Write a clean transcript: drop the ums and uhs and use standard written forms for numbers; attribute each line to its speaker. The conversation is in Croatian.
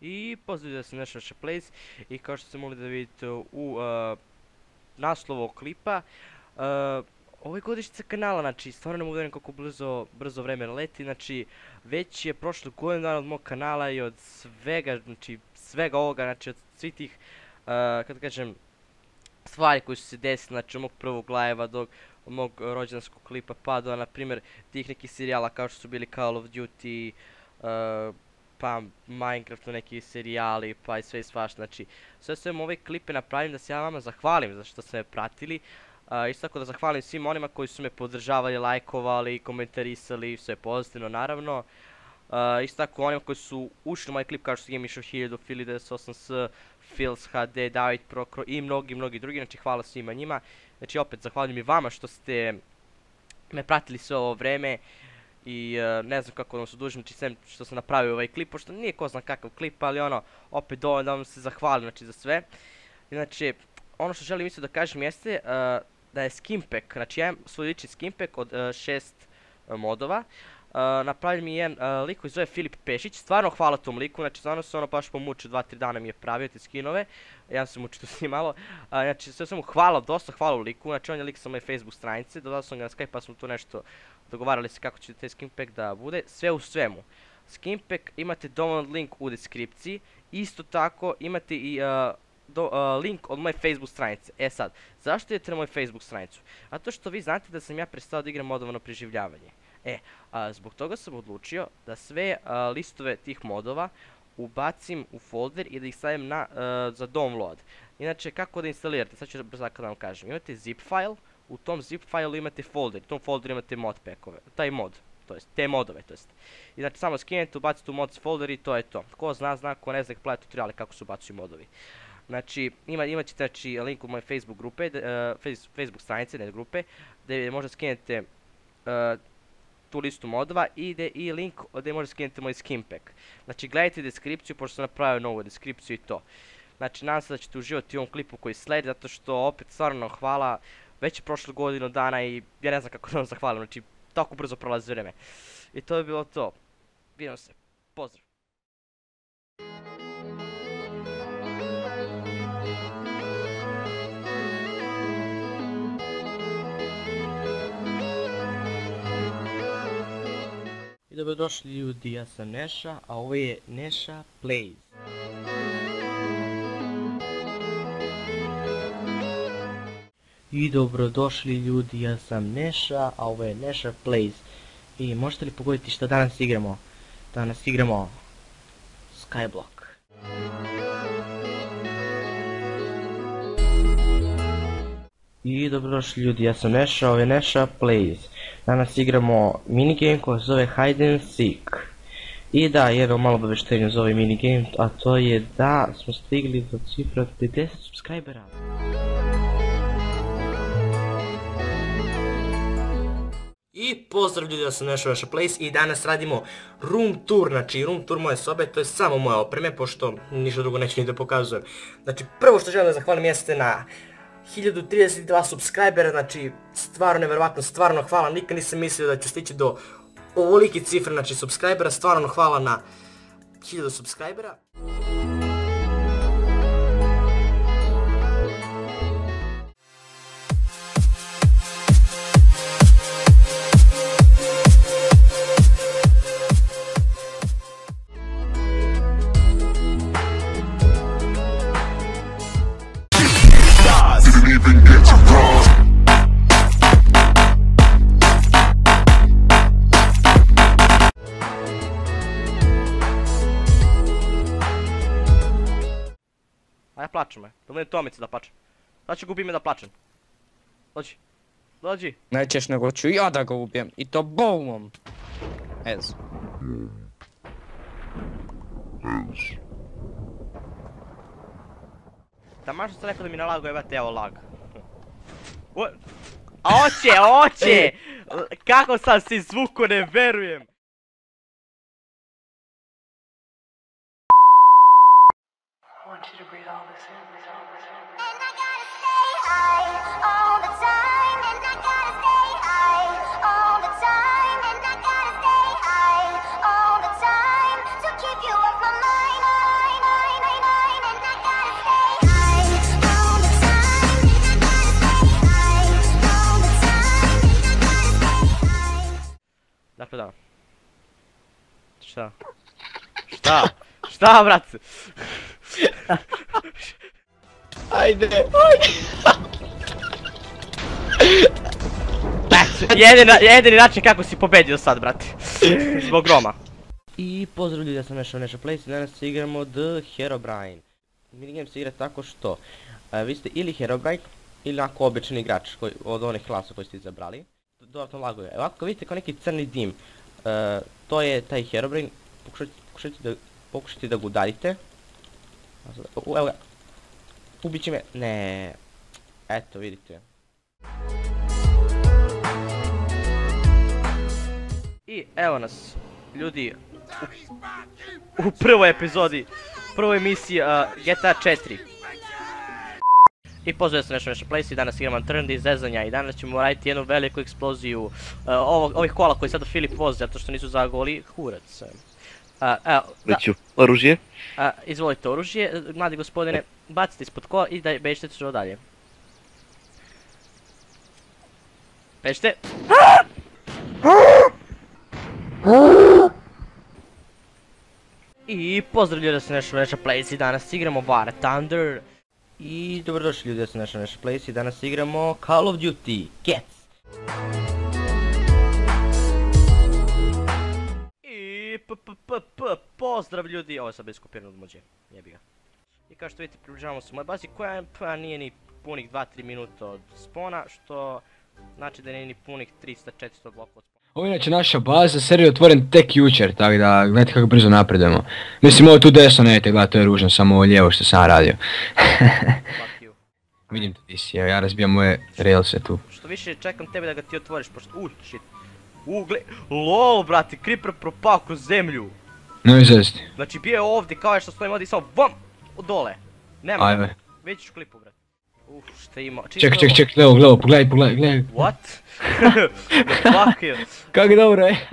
Speaker 1: I pozdravljaju se Neša Plays i kao što ste mogli da vidite u naslovu ovog klipa, ovo je godišnjica kanala, znači stvarno ne mogu da vidim kako brzo vreme leti, znači već je prošlo godinu dana od mog kanala i od svega, znači svega ovoga, znači od svih tih, kako kažem, stvari koje su se desile, znači od mog prvog live-a do mog rođendanskog klipa pa do, na primjer, tih nekih serijala kao što su bili Call of Duty, pa Minecraftu neki serijali, pa i sve i svašta, znači sve ove klipe napravim da se ja vama zahvalim za što ste me pratili, isto tako da zahvalim svim onima koji su me podržavali, lajkovali, komentarisali, sve pozitivno naravno, isto tako onima koji su ušli u moj klip kao što su Game Show 1000, Fili 98S, Fils HD, David Prokro i mnogi drugi, znači hvala svima njima, znači opet zahvaljujem i vama što ste me pratili sve ovo vreme. I ne znam kako da vam se odužim, znači sve što sam napravio ovaj klip, pošto nije ko zna kakav klip, ali ono, opet dovoljno da vam se zahvalim, znači za sve. Znači, ono što želim isto da kažem jeste da je skimpack, znači ja imam svoj lični skimpack od 6 modova. Napravio mi jedan lik koji zove Filip Pešić, stvarno hvala tom liku, znači stvarno se ono baš pomučio, 2-3 dana mi je pravio te skinove, ja sam mučio to s njim malo, znači sve sam mu dosta hvala u liku, znači on je lik sa moje Facebook stranice, dodao sam ga na Skype pa smo tu nešto dogovarali se kako će taj skimpack da bude, sve u svemu. Skimpack imate download link u deskripciji, isto tako imate i link od moje Facebook stranice. E sad, zašto idete na moju Facebook stranicu? Zato što vi znate da sam ja prestao da igram modovano preživljavanje. Zbog toga sam odlučio da sve listove tih modova ubacim u folder i da ih stavim za download. Inače, kako da instalirate? Sad ću brzo da vam kažem. Imate zip file, u tom zip file imate folder, u tom folderu imate mod packove, taj mod, to jest, te modove, to jest. I znači samo skinete, ubacite u mods folder i to je to. Ko zna, ko ne zna, plati tutoriale kako se ubacuju modovi. Znači, imat ćete znači, link u moje Facebook grupe, Facebook stranice, ne grupe, gdje možda skinete tu listu modova i link gdje možda skinete moj skimpack. Znači, gledajte deskripciju, pošto sam napravio novu deskripciju i to. Znači, nadam se da ćete uživati u ovom klipu koji sledi, zato što opet stvarno hvala, već je prošlo godinu dana i ja ne znam kako da vam zahvalim, znači tako brzo prolazi vreme. I to je bilo to. Vidimo se. Pozdrav. I dobrodošli ljudi, ja sam Neša, a ovo je Neša Plays. I dobrodošli ljudi, ja sam Neša, a ovo je Neša Plays. I možete li pogoditi što danas igramo? Danas igramo Skyblock. I dobrodošli ljudi, ja sam Neša, ovo je Neša Plays. Danas igramo minigame koji se zove Hide and Seek. I da, jedno malo obaveštenje za ovaj minigame, a to je da smo stigli do cifra od 50 subscribera. I pozdrav ljudi, ja sam Neša Plays i danas radimo room tour, znači room tour moje sobe, to je samo moje opreme, pošto ništa drugo neću ni da pokazujem. Znači prvo što želim da zahvalim jeste na 1032 subscribera, znači stvarno nevjerovatno, stvarno hvala, nikad nisam mislio da ću stići do ovolike cifre, znači subscribera, stvarno hvala na 1000 subscribera. A ja plačem, da budem Tomica da plačem. Sad ću gubi me da plačem. Dođi. Dođi.
Speaker 2: Nećeš nego ću ja da ga ubijem. I to boomom. Ez.
Speaker 1: Taman što sam rekao da mi nalago jebate, evo lag. A oće! Kako sam se izvuko, ne verujem.
Speaker 3: I want you to breathe all this in. And I gotta stay high all the time. And I gotta stay high all the time. And I gotta stay high all the time to keep you off my mind.
Speaker 1: Šta? Šta? Šta, brate?
Speaker 2: Ajde.
Speaker 1: Jedini način kako si pobedio sad, brate. Zbog Roma. I pozdrav ljudi, ja sam Neša Place i danas igramo The Herobrine. Minigame se igra tako što vi ste ili Herobrine ili onako običan igrač od onih klasa koji ste izabrali. Dodatno laguje. Ovako vidite kao neki crni dim. To je taj Herobrine. Pokušajte da ga udarite. Evo ga. Ubit će me. Ne. Eto vidite. I evo nas, ljudi, u prvoj epizodi, prvoj misiji GTA 4. I pozdrav, ja sam Neša Place i danas igram Unturned iz zezanja i danas ćemo raditi jednu veliku eksploziju ovih kola koji sada Filip vozi zato što nisu zagoli kurac. Evo,
Speaker 4: Reću, oružje?
Speaker 1: Izvolite oružje, mladi gospodine, bacite ispod kola i da bežite što dalje. Bežite! I pozdrav ljudi, ja sam Neša Place i danas igramo War Thunder. I dobrodošli ljudi, ja sam Neša Place i danas igramo Call of Duty Cats. I pozdrav ljudi, ovo je sad bez kopiranog mođe, jebi ga. I kao što vidite približavamo se mojoj bazi koja pa nije ni punih 2-3 minuta od spona, što znači da nije ni punih 300-400 blokova od spona.
Speaker 2: Ovo je inače naša baza, server je otvoren tek jučer, tako da gledajte kako brzo napredujemo. Mislim ovo tu desno nećete gledati, to je ružno, samo ovo lijevo što sam radio.
Speaker 1: Fuck you.
Speaker 2: Vidim te ti si, evo ja razbijam moje railse tu.
Speaker 1: Što više čekam tebe da ga ti otvoriš, pošto shit. LOL brate, Creeper propao kroz zemlju.
Speaker 2: Ne izvesti.
Speaker 1: Znači bio je ovdje kao što stojim ovdje i samo VAM! Dole. Nema.
Speaker 2: Ajme.
Speaker 1: Već ću klipu brate. Šta ima?
Speaker 2: Ček, gledaj, pogledaj.
Speaker 1: What? The fuck je?
Speaker 2: Kako dobro je.